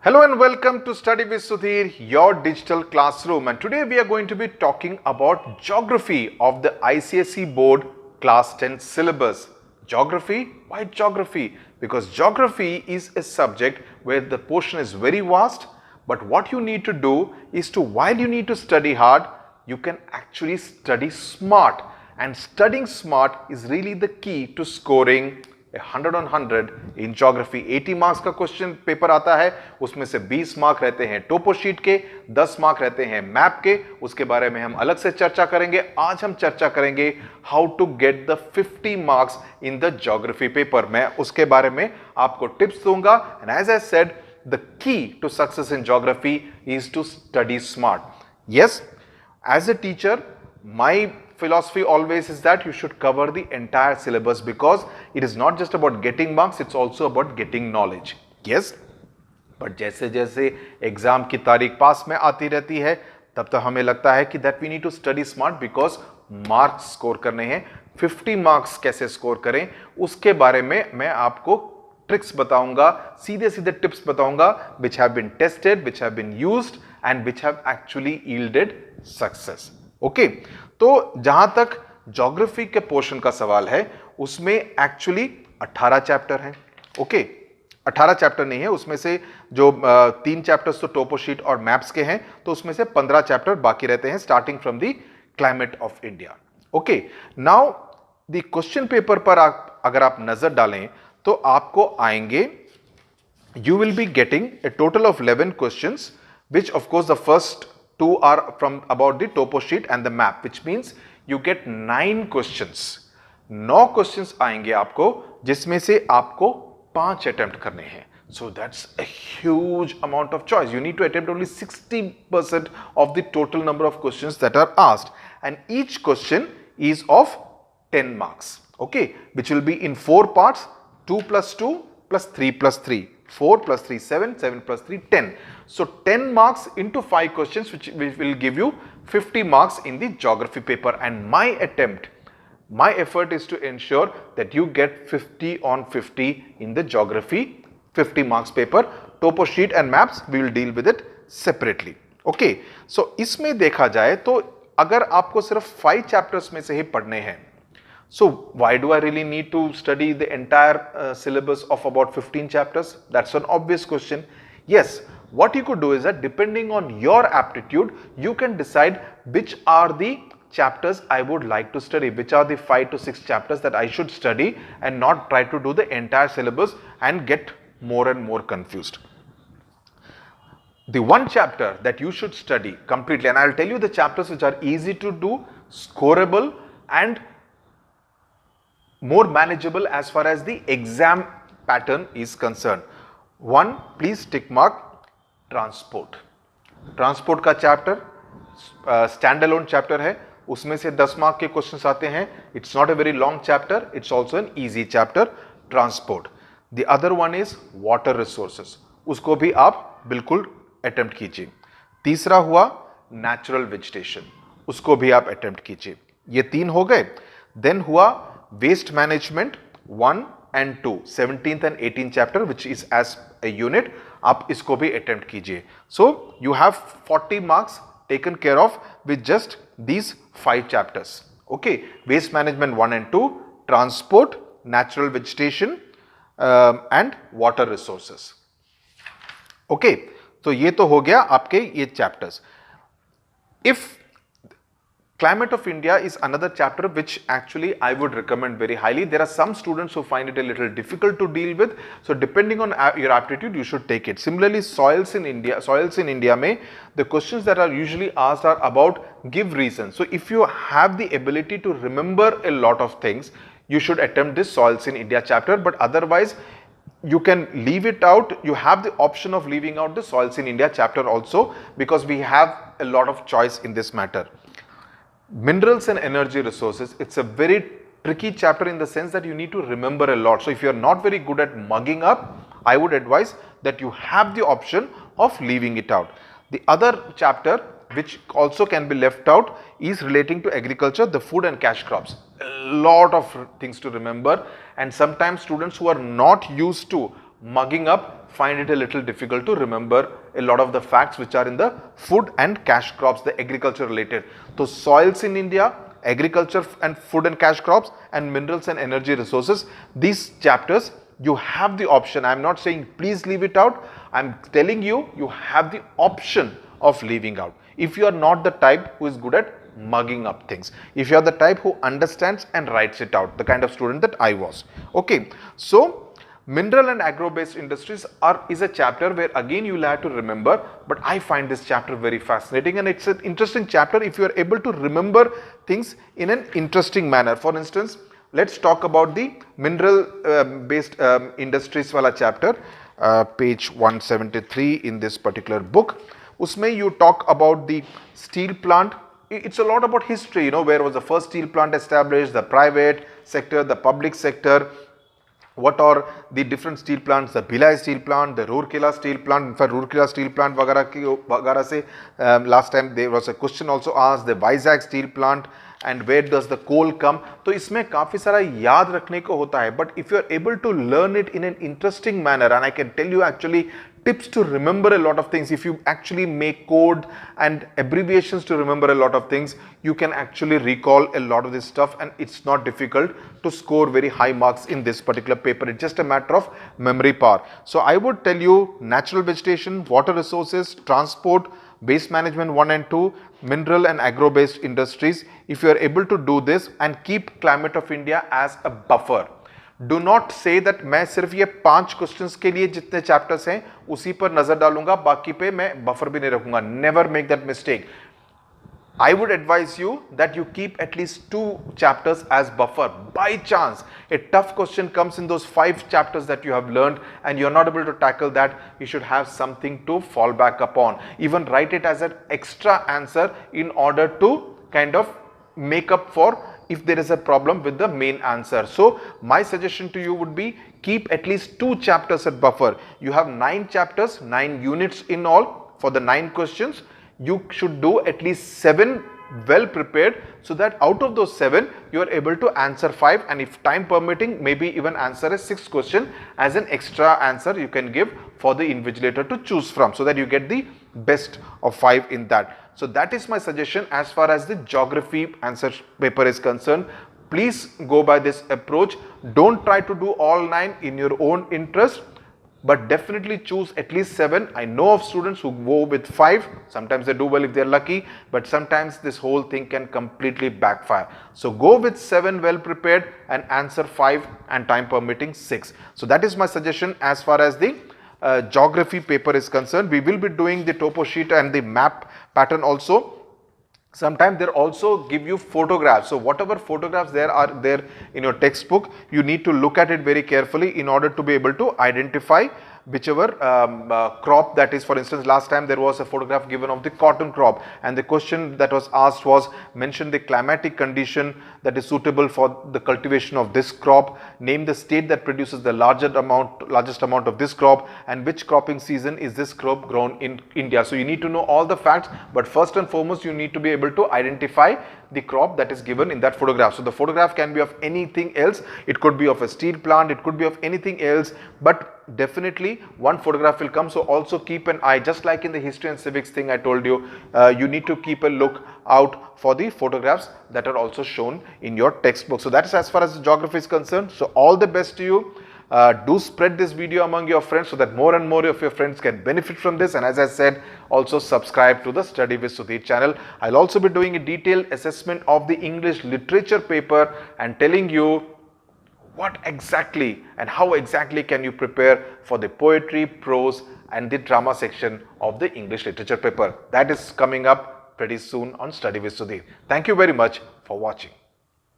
Hello and welcome to Study with Sudhir, your digital classroom. And today we are going to be talking about geography of the ICSE board class 10 syllabus. Geography? Why geography? Because geography is a subject where the portion is very vast, but what you need to do is while you need to study hard, you can actually study smart. And studying smart is really the key to scoring 100 on 100 in geography. 80 marks का question paper आता है, उसमें से 20 mark रहते हैं टोपो sheet के, 10 mark रहते हैं मैप के. उसके बारे में हम अलग से चर्चा करेंगे. आज हम चर्चा करेंगे how to get the 50 marks in the geography paper. मैं उसके बारे में आपको टिप्स दूंगा. And as I said, the key to success in geography is to study smart. Yes, as a teacher, my philosophy always is that you should cover the entire syllabus because it is not just about getting marks, it's also about getting knowledge. Yes, but जैसे जैसे exam की तारीख पास में आती रहती है, तब तक हमें लगता है कि that we need to study smart because marks score करने हैं. 50 मार्क्स कैसे स्कोर करें, उसके बारे में मैं आपको ट्रिक्स बताऊंगा, सीधे सीधे टिप्स बताऊंगा, which have been tested, which have been used and which have actually yielded success. Okay, तो जहां तक ज्योग्राफी के पोर्शन का सवाल है, उसमें एक्चुअली 18 चैप्टर हैं. ओके, 18 चैप्टर नहीं है, उसमें से जो 3 चैप्टर्स तो टोपो शीट और मैप्स के हैं, तो उसमें से 15 चैप्टर बाकी रहते हैं, starting from the climate of India. Okay, now the question paper पर अगर आप नजर डालें तो आपको आएंगे, you will be getting a total of 11 questions, which of course the first 2 are from about the topo sheet and the map, which means you get 9 questions. 9 questions आएंगे आपको, जिसमें से आपको 5 attempt करने हैं. So that's a huge amount of choice. You need to attempt only 60% of the total number of questions that are asked, and each question is of 10 marks. Okay, which will be in 4 parts: 2 plus 2 plus 3 plus 3. 4 plus 3, 7, 7 plus 3, 10. So 10 marks into 5 questions, which will give you 50 marks in the geography paper. And my effort is to ensure that you get 50 on 50 in the geography 50 marks paper. Topo sheet and maps, we will deal with it separately. Okay, so इसमें देखा जाए तो अगर आपको सिर्फ 5 chapters में से ही पढ़ने हैं, so why do I really need to study the entire syllabus of about 15 chapters? That's an obvious question. Yes, what you could do is that depending on your aptitude, you can decide which are the chapters I would like to study, which are the 5 to 6 chapters that I should study, and not try to do the entire syllabus and get more and more confused. The one chapter that you should study completely, and I'll tell you the chapters which are easy to do, scoreable and more manageable as far as the exam pattern is concerned. One, please tick mark transport. Transport का chapter stand alone chapter है, उसमें से 10 mark के questions आते हैं. It's not a very long chapter, it's also an easy chapter, transport. The other one is water resources, उसको भी आप बिल्कुल अटेम्प्ट कीजिए. तीसरा हुआ नेचुरल वेजिटेशन, उसको भी आप अटेम्प्ट कीजिए. ये 3 हो गए. देन हुआ waste management 1 and 2, 17th and 18th chapter, which is as a unit. आप इसको भी attempt कीजिए. So you have 40 marks taken care of with just these 5 chapters. Okay, waste management 1 and 2, transport, natural vegetation and water resources. Okay, तो ये तो हो गया आपके ये chapters. If Climate of India is another chapter which actually I would recommend very highly. There are some students who find it a little difficult to deal with. So depending on your aptitude, you should take it. Similarly, soils in India mein, the questions that are usually asked are about give reasons. So if you have the ability to remember a lot of things, you should attempt this soils in India chapter. But otherwise, you can leave it out. You have the option of leaving out the soils in India chapter also, because we have a lot of choice in this matter. Minerals and energy resources, it's a very tricky chapter in the sense that you need to remember a lot. So if you're not very good at mugging up, I would advise that you have the option of leaving it out. The other chapter which also can be left out is relating to agriculture, the food and cash crops. A lot of things to remember, and sometimes students who are not used to mugging up find it a little difficult to remember a lot of the facts which are in the food and cash crops, the agriculture related. So soils in India, agriculture and food and cash crops, and minerals and energy resources, these chapters you have the option. I am not saying please leave it out. I am telling you, you have the option of leaving out. If you are not the type who is good at mugging up things, if you are the type who understands and writes it out, the kind of student that I was. Okay, so mineral and agro based industries is a chapter where again you will have to remember, but I find this chapter very fascinating, and it's an interesting chapter if you are able to remember things in an interesting manner. For instance, let's talk about the mineral based industries wala chapter, page 173 in this particular book. Usme you talk about the steel plant. It's a lot about history, where was the first steel plant established, the private sector, the public sector, what are the different steel plants, the Bhilai steel plant, the Rourkela steel plant. In fact, Rourkela steel plant वगैरह se last time there was a question also asked, the Vizag steel plant, and where does the coal come. तो इसमें काफी सारा याद रखने को होता है, but if you are able to learn it in an interesting manner, and I can tell you actually tips to remember a lot of things. If you actually make code and abbreviations to remember a lot of things, you can actually recall a lot of this stuff, and it's not difficult to score very high marks in this particular paper. It's just a matter of memory power. So I would tell you natural vegetation, water resources, transport, waste management 1 and 2, mineral and agro based industries. If you are able to do this and keep climate of India as a buffer, do not say that मैं सिर्फ ये 5 questions के लिए जितने chapters हैं उसी पर नजर डालूंगा, बाकी पे मैं बफर भी नहीं रखूंगा. Never make that mistake. I would advise you that you keep at least 2 chapters as buffer. By chance a tough question comes in those 5 chapters that you have learned and you are not able to tackle that, you should have something to fall back upon. Even write it as an extra answer in order to kind of make up for if there is a problem with the main answer. So my suggestion to you would be keep at least 2 chapters at buffer. You have 9 chapters, 9 units in all for the 9 questions. You should do at least 7 well prepared, so that out of those 7 you are able to answer 5, and if time permitting maybe even answer a 6th question as an extra answer you can give for the invigilator to choose from, so that you get the best of 5 in that. So that is my suggestion as far as the geography answer paper is concerned. Please go by this approach. Don't try to do all 9 in your own interest, but definitely choose at least 7. I know of students who go with 5. Sometimes they do well if they are lucky, but sometimes this whole thing can completely backfire. So go with 7 well prepared and answer 5, and time permitting 6. So that is my suggestion as far as the geography paper is concerned. We will be doing the topo sheet and the map pattern also. Sometimes they also give you photographs. So whatever photographs there are there in your textbook, you need to look at it very carefully in order to be able to identify whichever crop that is. For instance, last time there was a photograph given of the cotton crop, and the question that was asked was mention the climatic condition that is suitable for the cultivation of this crop, name the state that produces the largest amount of this crop, and which cropping season is this crop grown in India. So you need to know all the facts, but first and foremost you need to be able to identify the crop that is given in that photograph. So the photograph can be of anything else. It could be of a steel plant, it could be of anything else, but definitely one photograph will come. So also keep an eye, just like in the history and civics thing I told you, you need to keep a look out for the photographs that are also shown in your textbook. So that is as far as the geography is concerned. So all the best to you. Do spread this video among your friends so that more and more of your friends can benefit from this, and as I said, also subscribe to the Study with Sudhir channel. I'll also be doing a detailed assessment of the English literature paper and telling you what exactly and how exactly can you prepare for the poetry, prose and the drama section of the English literature paper. That is coming up pretty soon on Study with Sudhir. Thank you very much for watching.